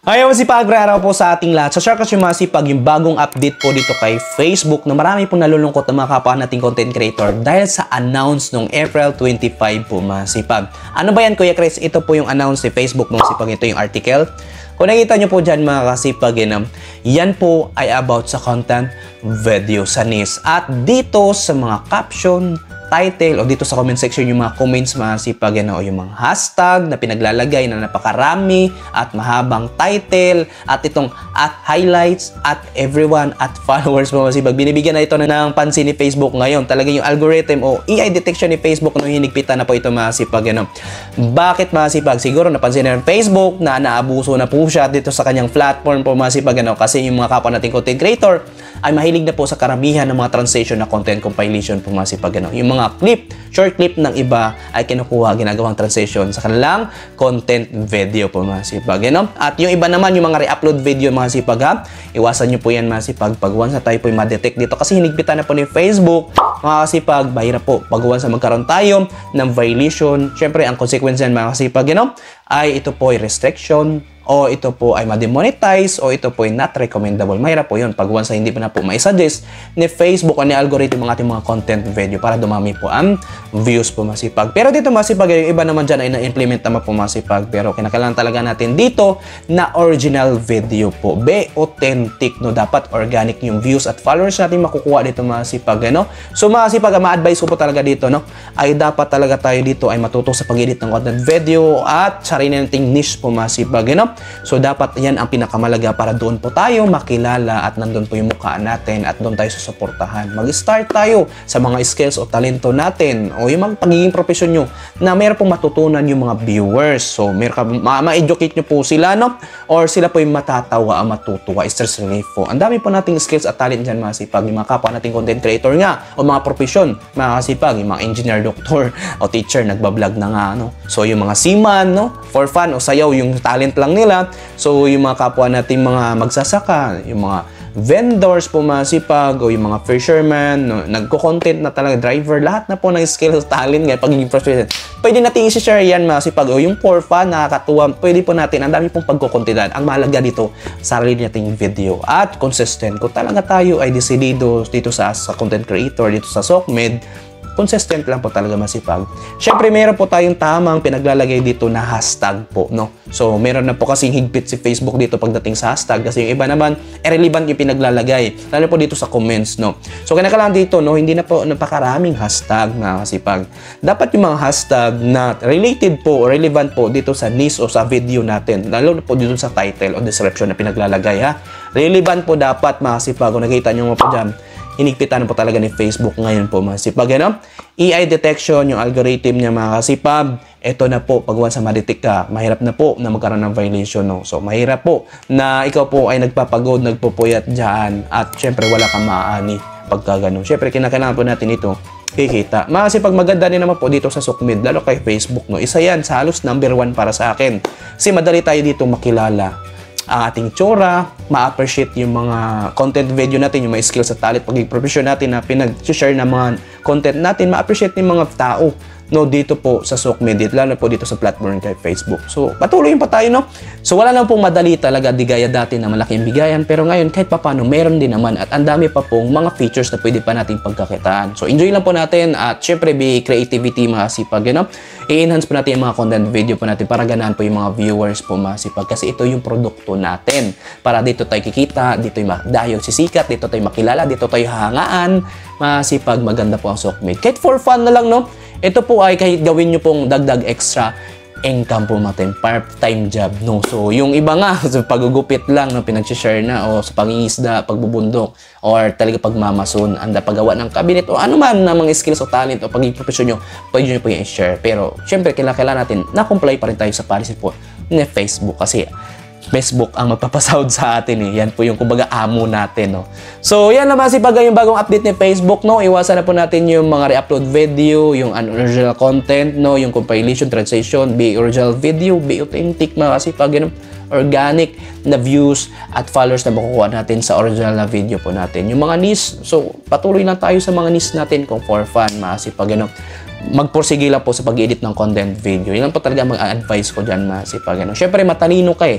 Ayaw masipag, araw po sa ating lahat. So, share kasi masipag yung bagong update po dito kay Facebook na marami pong nalulungkot na mga kapwa nating content creator dahil sa announce nung April 25 po masipag. Ano ba yan, Kuya Chris? Ito po yung announce ni Facebook nung masipag. Ito yung article. Kung nakita nyo po dyan mga kasipag, yan po ay about sa content video sa NIS. At dito sa mga caption, title o dito sa comment section yung mga comments mga sipag o yung mga hashtag na pinaglalagay na napakarami at mahabang title at itong at highlights at everyone at followers mga sipag. Binibigyan na ito ng pansin ni Facebook ngayon. Talaga yung algorithm o AI detection ni Facebook nung hinigpitan na po ito mga sipag. Bakit mga sipag? Siguro napansin na ng Facebook na naabuso na po siya dito sa kanyang platform po mga sipag kasi yung mga kapwa nating content creator ay mahilig na po sa karamihan ng mga translation na content compilation po mga sipag. Yung mga clip, short clip ng iba ay kinukuha, ginagawang translation sa kanilang content video po mga sipag. At yung iba naman, yung mga re-upload video mga sipag iwasan nyo po yan mga sipag. Pag once na tayo po yung ma-detect dito kasi hinigpitan na po ni Facebook mga kasipag, bahira po. Pag once na magkaroon tayo ng violation, syempre ang consequence yan mga kasipag ay ito po ay restriction o ito po ay ma-demonetize o ito po ay not recommendable. Mahirap po yun pag once na hindi pa na po mai-suggest ni Facebook o ni algorithm ang ating mga content video para dumami po ang views po masipag. Pero dito masipag, yung iba naman dyan ay na-implement naman po masipag. Pero kinakailangan talaga natin dito na original video po. Be authentic, no? Dapat organic yung views at followers natin makukuha dito masipag. So masipag, ma-advise ko po talaga dito ay dapat talaga tayo dito ay matuto sa pag-edit ng content video at sarili nating niche po masipag. So dapat yan ang pinakamalaga para doon po tayo makilala at nandun po yung mukha natin at doon tayo susuportahan. Mag-start tayo sa mga skills o talento natin o yung mga pagiging profesyon nyo na meron pong matutunan yung mga viewers. So ma-educate nyo po sila or sila po yung matatawa ang matutuwa. Stress relief po. Ang dami po nating skills at talent dyan mga sipag. Yung mga kapwa nating content creator nga o mga profesyon mga kasipag. Yung mga engineer, doktor o teacher nagbablog na nga. So yung mga seaman for fun o sayaw yung talent lang nila. So, yung mga kapwa nating mga magsasaka, yung mga vendors po masipag o yung mga fisherman, nagko-content na talaga, driver, lahat na po ng skills, talent, ngayon, pagiging professional. Pwede natin i-share yan masipag o yung for fun, nakakatuwa, pwede po natin, ang dami pong pagkukontentan. Ang mahalaga dito, sarili nating video at consistent. Kung talaga tayo ay desidido dito sa content creator, dito sa SOCMED, consistent lang po talaga masipag. Siyempre, meron po tayong tamang pinaglalagay dito na hashtag po, So, meron na po kasing higpit si Facebook dito pagdating sa hashtag kasi yung iba naman, irrelevant yung pinaglalagay. Lalo po dito sa comments, So, kinakailangan dito, hindi na po napakaraming hashtag na masipag. Dapat yung mga hashtag na related po o relevant po dito sa niche o sa video natin. Lalo po dito sa title o description na pinaglalagay, Relevant po dapat masipag. Kung nakita nyo mo po dyan, hinigpitan po talaga ni Facebook ngayon po mga kasipag. AI detection, yung algorithm niya mga kasipag, ito na po, pag once na ma-detect ka, mahirap na po na magkaroon ng violation. So, mahirap po na ikaw po ay nagpapagod, nagpupuyat dyan, at syempre wala kang maaani pagka ganun. Syempre, kinakailangan po natin ito kikita. Mga kasipag, maganda din naman po dito sa SOCMED, lalo kay Facebook. Isa yan, sa halos #1 para sa akin. Kasi madali tayo dito makilala ang ating tsura, ma-appreciate yung mga content video natin, yung mga skills at talent, pagiging profession natin na pinag-share na mga content natin, ma-appreciate yung mga tao dito po sa SOCMED, lalo po dito sa platform kay Facebook. So, patuloy pa tayo, So, wala lang pong madali talaga, di gaya dati na malaking bigayan, pero ngayon, kahit papano, meron din naman at ang dami pa pong mga features na pwede pa nating pagkakitaan. So, enjoy lang po natin at syempre, be creativity, mga sipag, I-enhance po natin yung mga content video po natin para ganahan po yung mga viewers po, mga sipag, kasi ito yung produkto natin. Para dito tayo kikita, dito tayo sisikat, dito tayo makilala, dito tayo hahangaan, mga sipag, maganda po ang SOCMED. Kahit for fun na lang, Ito po ay kahit gawin nyo pong dagdag extra income po natin, part-time job, So, yung iba nga, sa pagugupit lang, pinag-share na, o sa pangingisda, pagbubundok, or talaga pagmamason, anda paggawa ng cabinet, o ano man na mga skills o talent, o pagiging profesyon nyo, pwede nyo po yung i-share. Pero, syempre, kailangan natin na-comply pa rin tayo sa policy po ni Facebook kasi Facebook ang magpapasahod sa atin Yan po yung kumbaga amo natin, So, yan naman yung bagong update ni Facebook, Iwasan na po natin yung mga re-upload video, yung unoriginal content, Yung compilation, translation, be original video, be authentic, mga kasipag, organic na views at followers na makukuha natin sa original na video po natin. Yung mga niche, so patuloy lang tayo sa mga niche natin kung for fun, mga kasipag, magpursige lang po sa pag-edit ng content video. Yan po talaga mag-advise ko dyan, mga kasipag, Siyempre, matalino ka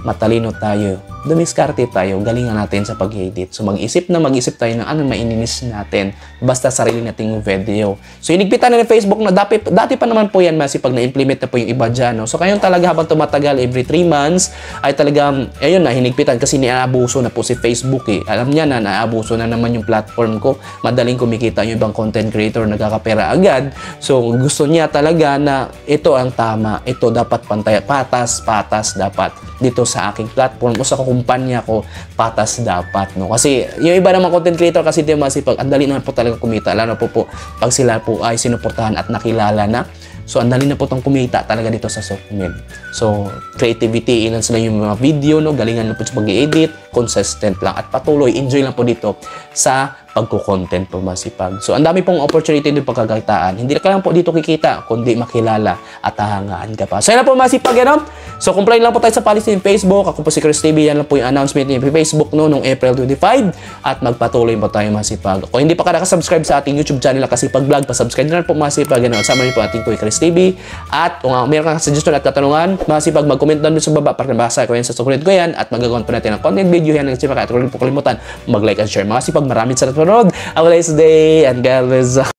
matalino tayo, dumiskarte tayo, galingan natin sa pag-edit. So mag-isip tayo ng ano maininis natin basta sarili nating video. So inigpitan na ng Facebook na dati pa naman po yan masipag na-implement na po yung iba dyan. No? So kayon talaga habang tumatagal every 3 months ay talagang ayun na hinigpitan kasi niaabuso na po si Facebook eh. Alam niya na naabuso na naman yung platform ko. Madaling kumikita yung ibang content creator nagkakapera agad. So gusto niya talaga na ito ang tama. Ito dapat pantay patas dapat dito sa aking platform o sa kumpanya ko, patas dapat, no? Kasi yung iba naman content creator kasi di masipag, ang dali naman po talaga kumita, lalo po pag sila po ay sinuportahan at nakilala na. So, ang dali na po itong kumita talaga dito sa Sokmed. So, creativity, ilan sila yung mga video, no? Galingan na po sa pag-edit, consistent lang at patuloy, enjoy lang po dito sa pagko-content po masipag. So, ang dami pong opportunity din pagkakakitaan. Hindi ka lang po dito kikita, kundi makilala at hahangaan ka pa. So, yan lang po masipag, ano? So, comply lang po tayo sa policy ng Facebook. Ako po si Chris TV. Yan lang po yung announcement ng Facebook no, noong April 25. At magpatuloy po tayo masipag. Kung hindi pa ka nakasubscribe sa ating YouTube channel na Kasipag Vlog, pasubscribe na lang po masipag. Ano? Sama niyo po ating Kuya Chris TV. At kung meron kang suggestion at katanungan, masipag mag-comment down sa baba para nabasa ko yan sa susunod ko yan. At magagawin po natin ng content video yan. At huwag po kalimutan mag-like and share. Masipag, maraming salamat for road. Have a nice day and God bless.